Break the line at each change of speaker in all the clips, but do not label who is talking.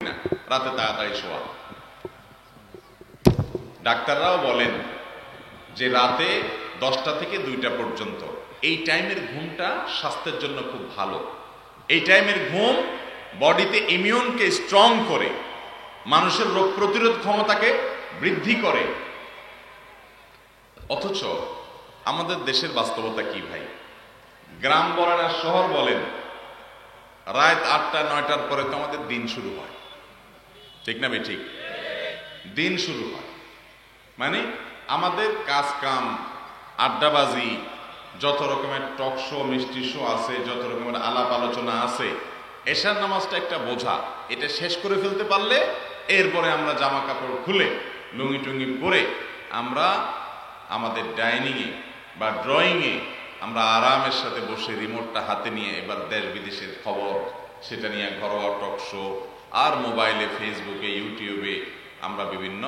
না, রাতে তাড়াতাড়ি শোয়া। ডাক্তাররাও বলেন যে রাতে 10টা থেকে 2টা পর্যন্ত এই টাইমের ঘুমটা স্বাস্থ্যের জন্য খুব ভালো। এই টাইমের ঘুম বডিতে ইমিউনকে স্ট্রং করে, মানুষের রোগ প্রতিরোধ ক্ষমতাকে বৃদ্ধি করে। অথচ আমাদের দেশের বাস্তবতা কি ভাই? গ্রাম বলেন আর শহর বলেন, রাত 8টা 9টার পরে তো আমাদের দিন শুরু হয়, ঠিক না ভাই? ঠিক, দিন শুরু হয় মানে আমাদের কাজ কাম, আড্ডাবাজি, যত রকমের টক শো, মিষ্টি শো আছে, যত রকমের আলাপ আলোচনা আছে, এশার নামাজটা একটা বোঝা। এটা শেষ করে ফেলতে পারলে এরপরে আমরা জামা কাপড় খুলে লুঙ্গি টুঙ্গি পরে আমরা আমাদের ডাইনিংয়ে বা ড্রয়িংয়ে আমরা আরামের সাথে বসে রিমোটটা হাতে নিয়ে এবার দেশ বিদেশের খবর, সেটা নিয়ে ঘরোয়া টক শো, আর মোবাইলে, ফেসবুকে, ইউটিউবে আমরা বিভিন্ন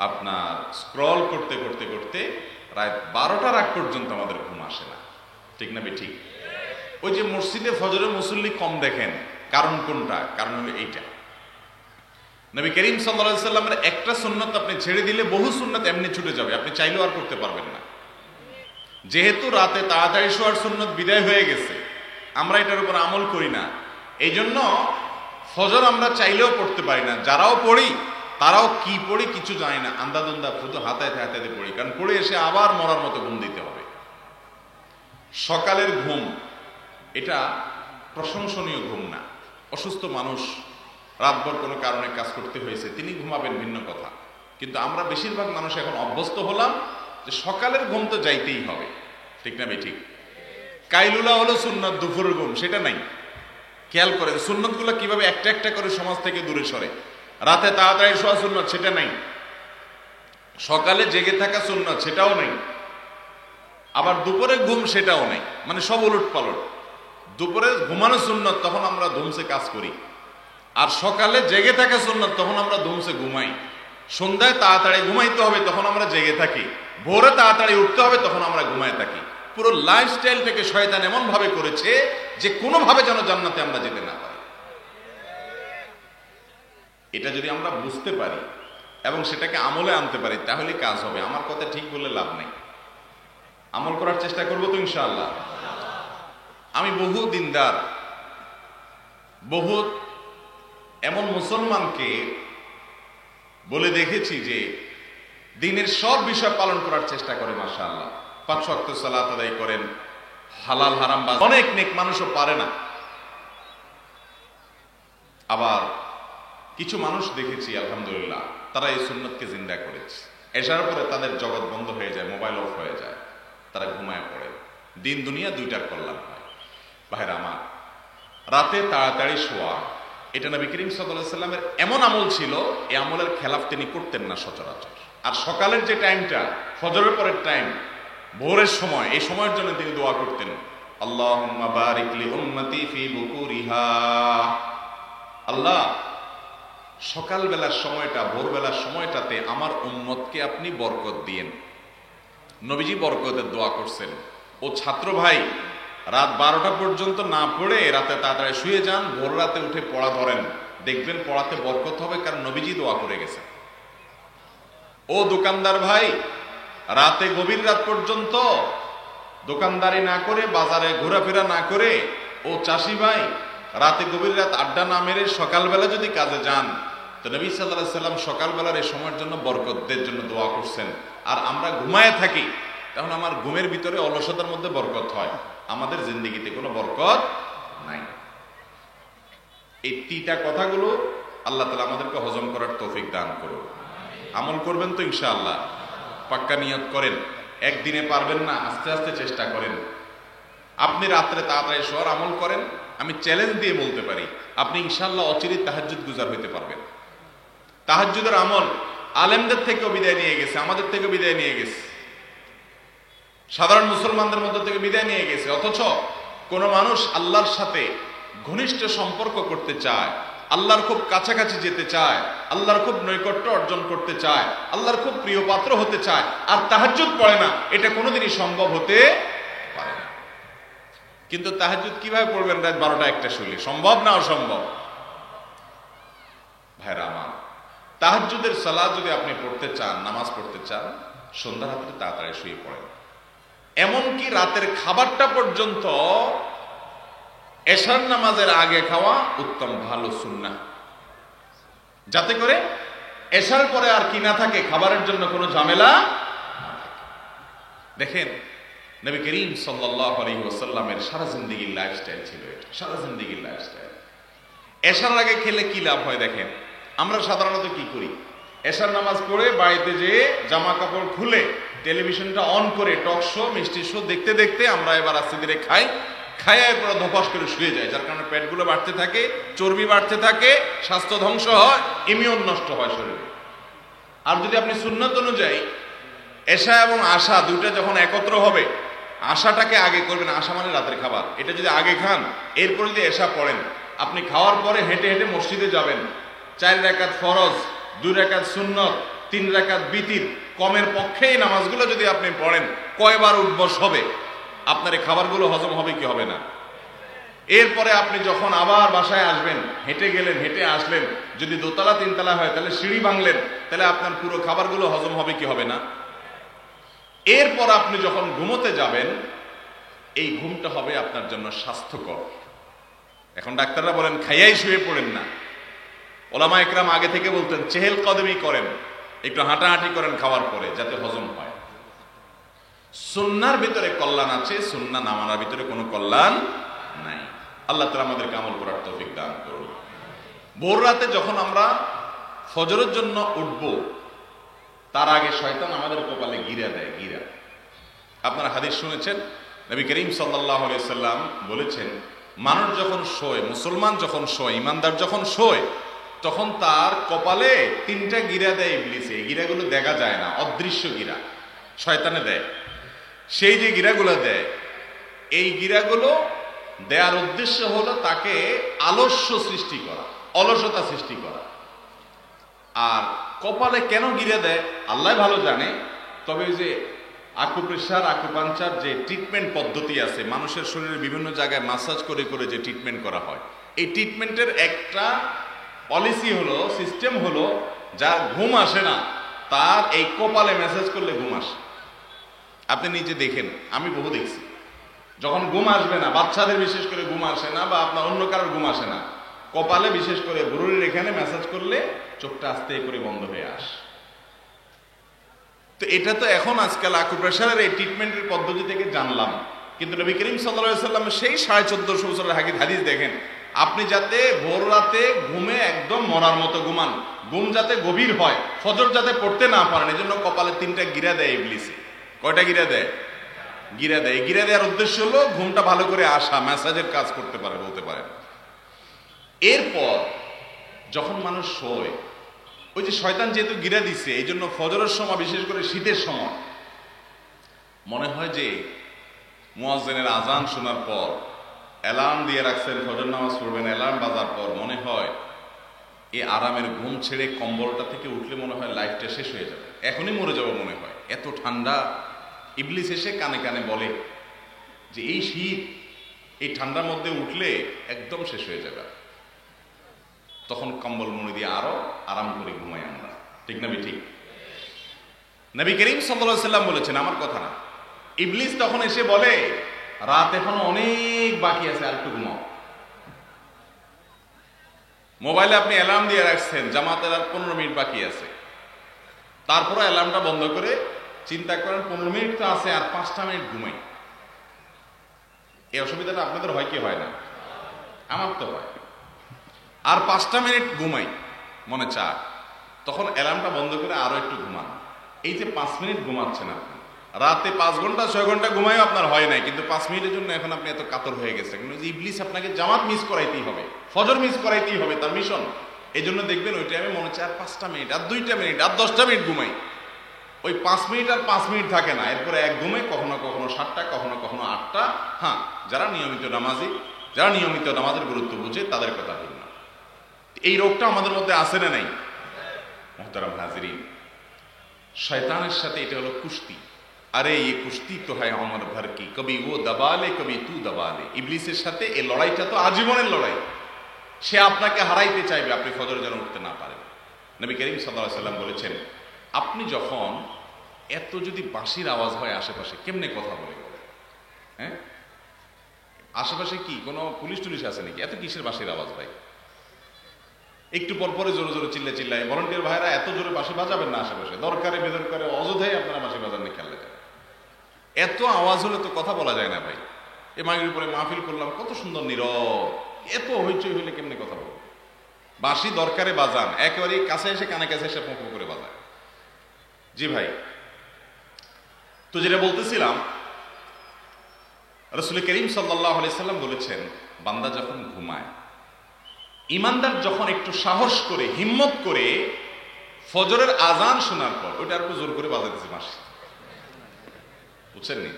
আপনার স্ক্রল করতে করতে করতে রাত 12টার আগ পর্যন্ত আমাদের ঘুম আসে না, ঠিক না ভাই? ঠিক। ওই যে মসজিদে ফজরে মুসল্লি কম দেখেন, কারণ কোনটা? কারণ হলো এইটা, নবী করিম সাল্লাল্লাহু আলাইহি সাল্লামের একটা সুন্নাত আপনি ছেড়ে দিলে বহু সুন্নাত এমনি ছুটে যাবে, আপনি চাইলেও আর করতে পারবেন না। যেহেতু রাতে তাড়াতাড়ি শোয়ার সুন্নাত বিদায় হয়ে গেছে, আমরা এটার উপর আমল করি না। এই জন্য ফজর আমরা চাইলেও পড়তে পারি না। যারাও পড়ি তারাও কি পড়ি কিছু জানি না, আন্দাদুন্দা শুধু হাতাইতে হাতাইতে পড়ি, কারণ পড়ে এসে আবার মরার মতো ঘুম দিতে হবে। সকালের ঘুম এটা প্রশংসনীয় ঘুম না। অসুস্থ মানুষ, রাতভর কোনো কারণে কাজ করতে হয়েছে, তিনি ঘুমাবেন, ভিন্ন কথা। কিন্তু আমরা বেশিরভাগ মানুষ এখন অভ্যস্ত হলাম যে সকালের ঘুম তো যাইতেই হবে, ঠিক না ভাই? ঠিক। কাইলুলা হলো সুন্নাত, দুপুরের ঘুম সেটা নাই। খেয়াল করেন সুন্নত গুলো কিভাবে একটা একটা করে সমাজ থেকে দূরে সরে। রাতে তাড়াতাড়ি শোয়া সুন্নত, সেটা নাই। সকালে জেগে থাকা সুন্নত, সেটাও নেই। আবার দুপুরে ঘুম, সেটাও নেই। মানে সব উলট পালট। দুপুরে ঘুমানো সুন্নত, তখন আমরা ধুমসে কাজ করি। আর সকালে জেগে থাকা সুন্নত, তখন আমরা ধুমসে ঘুমাই। সন্ধ্যায় তাড়াতাড়ি ঘুমাইতে হবে, তখন আমরা জেগে থাকি। ভোরে তাড়াতাড়ি উঠতে হবে, তখন আমরা ঘুমায় থাকি। পুরো লাইফস্টাইলটাকে শয়তান এমন ভাবে করেছে যে কোনোভাবে যেন জান্নাতে আমরা যেতে না পারি। এটা যদি আমরা বুঝতে পারি এবং সেটাকে আমলে আনতে পারি, তাহলে কাজ হবে। আমার কথা ঠিক বললে লাভ নেই। আমল করার চেষ্টা করবো তো ইনশাআল্লাহ। আমি বহু দিনদার, বহু এমন মুসলমানকে বলে দেখেছি যে দিনের সব বিষয় পালন করার চেষ্টা করে, মাশাআল্লাহ। 5 ওয়াক্ত সালাত আদায় করেন, হালাল হারাম বাজ, অনেক নেক মানুষও পারে না। আবার কিছু মানুষ দেখেছি আলহামদুলিল্লাহ, তারা এই সুন্নতকে জিন্দা করেছে। এসার পরে তাদের জগৎ বন্ধ হয়ে যায়, মোবাইল অফ হয়ে যায়, তারা ঘুমায় পড়ে। দিন দুনিয়া দুইটার কল্যাণ হয়। ভাইরা আমার, রাতে তাড়াতাড়ি শোয়া এটা নবী করিম সাল্লাল্লাহু আলাইহি সাল্লামের এমন আমল ছিল, এই আমলের খেলাফ তিনি করতেন না সচরাচর। আর সকালের যে টাইমটা, ফজরের পরের টাইম, ভোরের সময়, এই সময়ের জন্য তিনি দোয়া করতেন, আল্লাহুম্মা বারিক লি উম্মতি ফি বুকুরিহা। আল্লাহ, সকালবেলার সময়টা, ভোরবেলার সময়টাতে আমার উম্মতকে আপনি বরকত দিয়েন। নবীজি বরকতের দোয়া করছেন। ও ছাত্র ভাই, রাত 12টা পর্যন্ত না পড়ে রাতে তাড়াতাড়ি শুয়ে যান, ভোর রাতে উঠে পড়া ধরেন, দেখবেন পড়াতে বরকত হবে, কারণ নবীজি দোয়া করে গেছেন। ও দোকানদার ভাই, রাতে গভীর রাত পর্যন্ত দোকানদারি না করে, বাজারে ঘোরাফেরা না করে, ও চাষি ভাই, রাতে গভীর রাত আড্ডা না মেরে সকালবেলা যদি কাজে যান, তো নবী সাল্লাল্লাহু আলাইহি সাল্লাম সকালবেলার এই সময়ের জন্য বরকতের জন্য দোয়া করছেন। আর আমরা ঘুমায় থাকি, তখন আমার ঘুমের ভিতরে অলসতার মধ্যে বরকত হয়, আমাদের জিন্দেগিতে কোনো বরকত নাই। এই তিনটা কথাগুলো আল্লাহ তাআলা আমাদেরকে হজম করার তৌফিক দান করুন। আমল করবেন তো ইনশাআল্লাহ? পাক্কা নিয়ত করেন। একদিনে পারবেন না, আস্তে আস্তে চেষ্টা করেন। আপনি রাত্রে তাড়াতাড়ি শোয়ার আমল করেন, আমি চ্যালেঞ্জ দিয়ে বলতে পারি আপনি ইনশাআল্লাহ অচিরেই তাহাজ্জুদ গুজার হইতে পারবেন। তাহাজ্জুদের আমল আলেমদের থেকেও বিদায় নিয়ে গেছে, আমাদের থেকে বিদায় নিয়ে গেছে, সাধারণ মুসলমানদের মধ্যে থেকে বিদায় নিয়ে গেছে। অথচ কোন মানুষ আল্লাহর সাথে ঘনিষ্ঠ সম্পর্ক করতে চায়, আল্লাহর খুব কাছাকাছি যেতে চায়, আল্লাহর খুব নৈকট্য অর্জন করতে চায়, আল্লাহর খুব প্রিয় পাত্র হতে চায়, আর তাহাজ্জুদ পড়ে না, এটা কোনোদিনই সম্ভব হতে পারে না। কিন্তু তাহাজ্জুদ কিভাবে পড়বেন রাত 12টা 1টা শুলে? সম্ভব না অসম্ভব? তাহাজ্জুদের সালাত যদি আপনি পড়তে চান, নামাজ পড়তে চান, সন্ধ্যা রাত্রে তাড়াতাড়ি শুয়ে পড়েন। এমনকি রাতের খাবারটা পর্যন্ত এশার নামাজের আগে খাওয়া উত্তম, ভালো সুন্নাহ, যাতে করে এশার পরে আর কি না থাকে, খাবারের জন্য কোনো ঝামেলা। দেখেন নবী করিম সাল্লাল্লাহু আলাইহি ওয়াসাল্লামের সারা জিন্দেগীর লাইফস্টাইল ছিল এটা, সারা জিন্দেগীর লাইফস্টাইল। এশার আগে খেলে কি লাভ হয় দেখেন, আমরা সাধারণত কি করি, এশার নামাজ পড়ে বাড়িতে যেয়ে জামা কাপড় খুলে টেলিভিশনটা অন করে টক শো, মিষ্টি শো দেখতে দেখতে আমরা এবার আস্তে ধীরে খাই, খাইয়া এরপরে ধপাস করে শুয়ে যায়, যার কারণে পেটগুলো বাড়তে থাকে, চর্বি বাড়তে থাকে, স্বাস্থ্য ধ্বংস হয়, ইমিউন নষ্ট হয় শরীরে। আর যদি আপনি সুন্নত অনুযায়ী এশা এবং আশা দুইটা যখন একত্র হবে, আশাটাকে আগে করবেন, আশা মানে রাতের খাবার, এটা যদি আগে খান, এরপর যদি এশা পড়েন, আপনি খাওয়ার পরে হেঁটে হেঁটে মসজিদে যাবেন, 4 রাকাত ফরজ, 2 রাকাত সুন্নত, 3 রাকাত বিতির, কমের পক্ষে এই নামাজগুলো যদি আপনি পড়েন, কয়বার উঠবস হবে, আপনার এই খাবারগুলো হজম হবে কি হবে না? এরপরে আপনি যখন আবার বাসায় আসবেন, হেঁটে গেলেন, হেঁটে আসলেন, যদি 2 তলা 3 তলা হয় তাহলে সিঁড়ি ভাঙলেন, তাহলে আপনার পুরো খাবারগুলো হজম হবে কি হবে না? এরপর আপনি যখন ঘুমোতে যাবেন, এই ঘুমটা হবে আপনার জন্য স্বাস্থ্যকর। এখন ডাক্তাররা বলেন খাইয়াই শুয়ে পড়েন না, ওলামা একরাম আগে থেকে বলতেন চেহেল কদমি করেন, একটু হাঁটাহাঁটি করেন খাওয়ার পরে, যাতে হজম হয়। সুন্নাহর ভিতরে কল্যাণ আছে, সুন্নাহ না মানার ভিতরে কোনো কল্যাণ নাই। আল্লাহ তাআলা আমাদেরকে আমল করার তৌফিক দান করুন। ভোর রাতে যখন আমরা ফজরের জন্য উঠব, তার আগে শয়তান আমাদের কপালে গিরা দেয়, গিরা। আপনারা হাদিস শুনেছেন, নবী করিম সাল্লাল্লাহু আলাইহি সাল্লাম বলেছেন, মানুষ যখন শোয়, মুসলমান যখন শোয়, ইমানদার যখন শোয়, তখন তার কপালে 3টা গিরা দেয় ইবলিসে। এই গিরাগুলো দেখা যায় না, অদৃশ্য গিরা শয়তানে দেয়। সেই যে গিরাগুলো দেয়, এই গিরাগুলো দেওয়ার উদ্দেশ্য হলো তাকে আলস্য সৃষ্টি করা, অলসতা সৃষ্টি করা। আর কপালে কেন গিরা দেয় আল্লাহ ভালো জানে। তবে যে আকুপ্রেশার, আকুপাঞ্চার যে ট্রিটমেন্ট পদ্ধতি আছে, মানুষের শরীরের বিভিন্ন জায়গায় মাসাজ করে করে যে ট্রিটমেন্ট করা হয়, এই ট্রিটমেন্টের একটা পলিসি হলো, সিস্টেম হলো, যার ঘুম আসে না তার এই কপালে মেসেজ করলে ঘুম আসে। আপনি নিজে দেখেন, আমি বহু দেখছি, যখন ঘুম আসবে না, বাচ্চাদের বিশেষ করে ঘুম আসে না, বা আপনার অন্য কারোর ঘুম আসে না, কপালে বিশেষ করে ভুরুরির এখানে মেসেজ করলে চোখটা আস্তে করে বন্ধ হয়ে আসে। তো এটা তো এখন আজকাল আকুপ্রেশারের এই ট্রিটমেন্টের পদ্ধতি থেকে জানলাম, কিন্তু নবী করিম সাল্লাল্লাহু আলাইহি সাল্লামের সেই 1450 বছরের হাদিস দেখেন, আপনি যাতে ভোর রাতে ঘুমে একদম মরার মতো ঘুমান, ঘুম যাতে গভীর হয়, ফজর যাতে পড়তে না পারেন, এজন্য কপালে 3টা গিরা দেয় ইবলিসে। কয়টা গিরা দেয়? গিরা দেয়। গিরা দেওয়ার উদ্দেশ্য হলো ঘুমটা ভালো করে আসা, মেসাজের কাজ করতে পারে, বলতে পারেন। এরপর যখন মানুষ শোয়, ওই যে শয়তান যেহেতু গিরা দিচ্ছে, এই জন্য ফজরের সময়, বিশেষ করে শীতের সময়, মনে হয় যে মুয়াজ্জিনের আজান শোনার পর, অ্যালার্ম দিয়ে রাখছেন ফজর নামাজ পড়বেন, অ্যালার্ম বাজার পর মনে হয় এই আরামের ঘুম ছেড়ে কম্বলটা থেকে উঠলে মনে হয় লাইফটা শেষ হয়ে যাবে, এখনই মরে যাবো মনে হয়, এত ঠান্ডা। ইবলিস এসে কানে কানে বলে যে এই শীত, এই ঠান্ডার মধ্যে উঠলে একদম শেষ হয়ে যাবে। তখন কম্বল মুড়ি দিয়ে আরো আরাম করে ঘুমাই আমরা, ঠিক না ঠিক? নবী করিম সাল্লাল্লাহু আলাইহি সাল্লাম বলেছেন, আমার কথা না। ইবলিস তখন এসে বলে, রাত এখনো অনেক বাকি আছে, আর একটু ঘুমাও। মোবাইলে আপনি অ্যালার্ম দিয়ে রাখছেন জামাতের আর 15 মিনিট বাকি আছে, তারপরে অ্যালার্মটা বন্ধ করে চিন্তা করেন 15 মিনিট তো আছে, আর 5টা মিনিট ঘুমাই। এই অসুবিধাটা আপনাদের হয় কি হয় না? আমার তো হয়। আর 5টা মিনিট ঘুমাই মনে চায়, তখন অ্যালার্মটা বন্ধ করে আরো একটু ঘুমান। এই যে 5 মিনিট ঘুমাচ্ছেন আপনি, রাতে 5 ঘন্টা 6 ঘন্টা ঘুমাইও আপনার হয় নাই, কিন্তু 5 মিনিটের জন্য এখন আপনি এত কাতর হয়ে গেছেন। ইবলিস আপনাকে জামাত মিস করাইতেই হবে, ফজর মিস করাইতেই হবে, তার মিশন। এই জন্য দেখবেন ওই টাইমে মনে হচ্ছে আর 5টা মিনিট, আর 2টা মিনিট, আর 10টা মিনিট ঘুমাই। ওই 5 মিনিট আর 5 মিনিট থাকে না, এরপরে এক ঘুমে কখনো কখনো 7টা, কখনো কখনো 8টা। হ্যাঁ, যারা নিয়মিত নামাজি, যারা নিয়মিত নামাজের গুরুত্ব বুঝে, তাদের কথা ভিন্ন। এই রোগটা আমাদের মধ্যে আছে না নাই? মুহতারাম হাজিরিন, শয়তানের সাথে এটা হলো কুস্তি। আরে এই কুস্তি তো হয় আমার ভর কি, কবি ও দবালে কবি তু দবালে। ইবলিসের সাথে এই লড়াইটা তো আজীবনের লড়াই। সে আপনাকে হারাইতে চাইবে, আপনি ফজর যেন উঠতে না পারেন। নবী করিম সাল্লাল্লাহু আলাইহি সাল্লাম বলেছেন, আপনি যখন এত যদি বাঁশির আওয়াজ হয় আশেপাশে, কেমনে কথা বলে? হ্যাঁ, আশেপাশে কি কোনো পুলিশ টুলিশ আছে নাকি? এত কিসের বাঁশির আওয়াজ ভাই? একটু পর পরে জোরে জোরে চিল্লায় ভলান্টিয়ার ভাইরা, এত জোরে বাঁশি বাজাবেন না আশেপাশে, দরকারে বেদরকারে অযথাই আপনারা বাঁশি বাজান না, খেয়াল রাখেন। এত আওয়াজ হলে তো কথা বলা যায় না ভাই। এ মাগরিবের পরে মাহফিল করলাম, কত সুন্দর নীরব, এত হইচই হইলে কেমনে কথা বলবো? বাঁশি দরকারে বাজান, একেবারে কাছে এসে কানে কাছে এসে পোঁপো করে বাজায়। জি ভাই, তো যেটা বলতেছিলাম, রাসূল করিম সাল্লাল্লাহু আলাইহি সাল্লাম বলেছেন, বান্দা যখন ঘুমায়, ইমানদার যখন একটু সাহস করে হিম্মত করে ফজরের আজান শোনার পর, ওইটা আর একটু জোর করে বাজাইতেছে বাঁশি, বুঝছেন নি?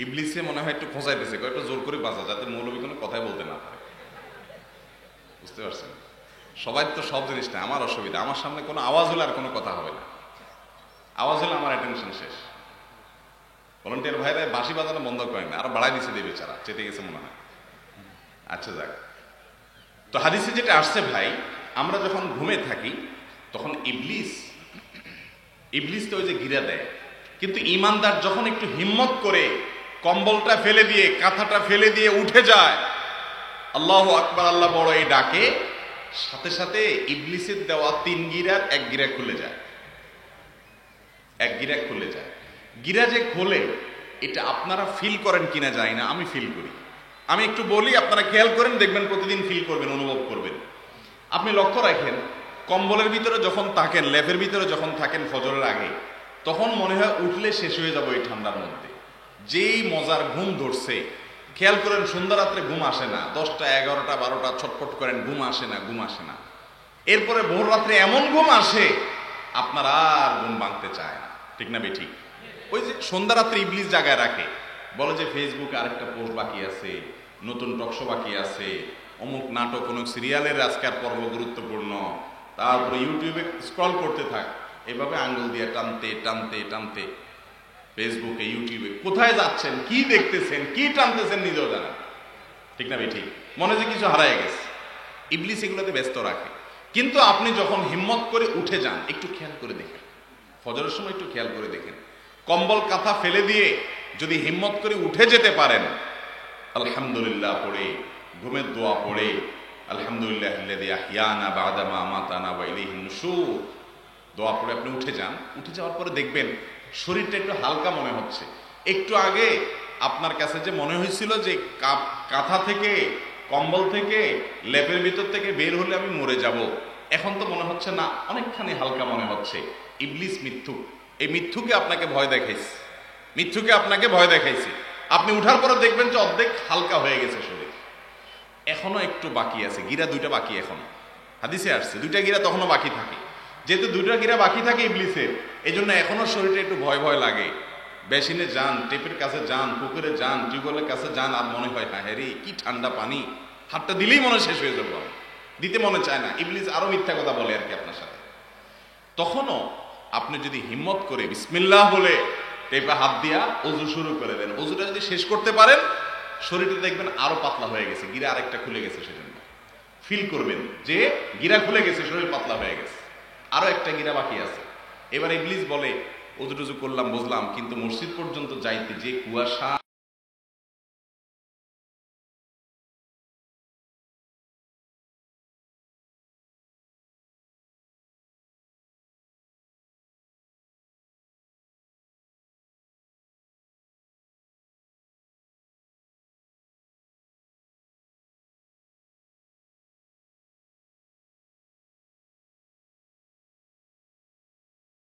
ইবলিসে মনে হয় একটু খোঁচাইতেছে, একটু জোর করে বাজা, যাতে মৌলবী কোনো কথাই বলতে না পারে। বুঝতে পারছেন? সবাই তো সব জিনিস না, আমার অসুবিধা, আমার সামনে কোনো আওয়াজ হলে আর কোনো কথা হবে না, আওয়াজ হলে আমার অ্যাটেনশন শেষ। ভলান্টিয়ার ভাইরা বাঁশি বাজানো বন্ধ করেন না, আরো বাড়াই দিচ্ছে, দেবে বেচারা চেতে গেছে মনে হয়। আচ্ছা যাক, তো হাদিসে যেটা আসছে ভাই, আমরা যখন ঘুমে থাকি তখন ইবলিস তো ওই যে গিরা দেয়, কিন্তু ইমানদার যখন একটু হিম্মত করে কম্বলটা ফেলে দিয়ে, কাঁথাটা ফেলে দিয়ে উঠে যায়, আল্লাহু আকবার, আল্লাহ বড়, এই ডাকে, সাথে সাথে ইবলিসের দেওয়া 3 গিরার 1 গিরা খুলে যায়। 1 গিরা খুলে যায়। গিরা যে খোলে, এটা আপনারা ফিল করেন কিনা জানি না, আমি ফিল করি। আমি একটু বলি, আপনারা খেয়াল করেন, দেখবেন প্রতিদিন ফিল করবেন, অনুভব করবেন। আপনি লক্ষ্য রাখেন, কম্বলের ভিতরে যখন থাকেন, লেপের ভিতরে যখন থাকেন ফজরের আগে, তখন মনে হয় উঠলে শেষ হয়ে যাবো এই ঠান্ডার মধ্যে। যেই মজার ঘুম ধরছে, খেয়াল করেন সন্ধ্যা রাত্রে ঘুম আসে না, 10টা 11টা 12টা ছটফট করেন, ঘুম আসে না। এরপরে ভোর রাত্রে এমন ঘুম আসে, আপনার আর ঘুম ভাঙতে চায় না, ঠিক না বেঠিক? ওই যে সন্ধ্যা রাত্রে ইবলিস জায়গায় রাখে, বলে যে ফেসবুকে আরেকটা পোস্ট বাকি আছে, নতুন টকশো বাকি আছে, অমুক নাটক, অমুক সিরিয়ালের আজকের পর্ব গুরুত্বপূর্ণ, তারপরে ইউটিউবে স্ক্রল করতে থাক, এভাবে আঙ্গুল দিয়ে টানতে ফেসবুকে, ইউটিউবে কোথায় যাচ্ছেন, কি দেখতেছেন, কি টানতেছেন নিজেও জানেন, ঠিক না বেঠিক? মনে যে কিছু হারায় গেছে। ইবলিস এগুলোতে ব্যস্ত রাখে। কিন্তু আপনি যখন হিম্মত করে উঠে যান, একটু খেয়াল করে দেখেন, ফজরের সময় একটু খেয়াল করে দেখেন, কম্বল কাঁথা ফেলে দিয়ে যদি হিম্মত করে উঠে যেতে পারেন, আলহামদুলিল্লাহ পড়ে, ঘুমের দোয়া পড়ে, আলহামদুলিল্লাহিল্লাযী আহইয়ানা বা'দা মা আমাতানা ওয়া ইলাইহিন নুশুর, দোয়া পড়ে আপনি উঠে যান। উঠে যাওয়ার পরে দেখবেন শরীরটা একটু হালকা মনে হচ্ছে। একটু আগে আপনার কাছে যে মনে হয়েছিল যে কাঁথা থেকে, কম্বল থেকে, লেপের ভিতর থেকে বের হলে আমি মরে যাব, এখন তো মনে হচ্ছে না, অনেকখানি হালকা মনে হচ্ছে। ইবলিস মিথ্যুক, এই মিথ্যুকে আপনাকে ভয় দেখাইছে, আপনি উঠার পরে দেখবেন যে অর্ধেক হালকা হয়ে গেছে শরীর। এখনো একটু বাকি আছে, গিরা 2টা বাকি, এখনো হাদিসে আসছে 2টা গিরা তখনো বাকি থাকে। যেহেতু 2টা গিরা বাকি থাকে ইবলিসের, এই জন্য এখনো শরীরটা একটু ভয় লাগে। বেসিনে যান, টেপের কাছে যান, পুকুরে যান, টিউবওয়েলের কাছে যান, আর মনে হয় হ্যাঁ রে কি ঠান্ডা পানি, হাতটা দিলেই মনে শেষ হয়ে যাবো, দিতে মনে চায় না। ইবলিস আরো মিথ্যা কথা বলে আর কি আপনার সাথে। তখনও আপনি যদি হিম্মত করে বিসমিল্লাহ বলে টেপে হাত দিয়া ওযু শুরু করে দেন, ওযুটা যদি শেষ করতে পারেন, শরীরটা দেখবেন আরো পাতলা হয়ে গেছে, গিরা আরেকটা খুলে গেছে, সেজন্য ফিল করবেন যে গিরা খুলে গেছে, শরীর পাতলা হয়ে গেছে, আরো একটা গিরা বাকি আছে। এবার ইবলিস বলে, ওযু টুজু করলাম বুঝলাম, কিন্তু মসজিদ পর্যন্ত যাইতে যে কুয়াশা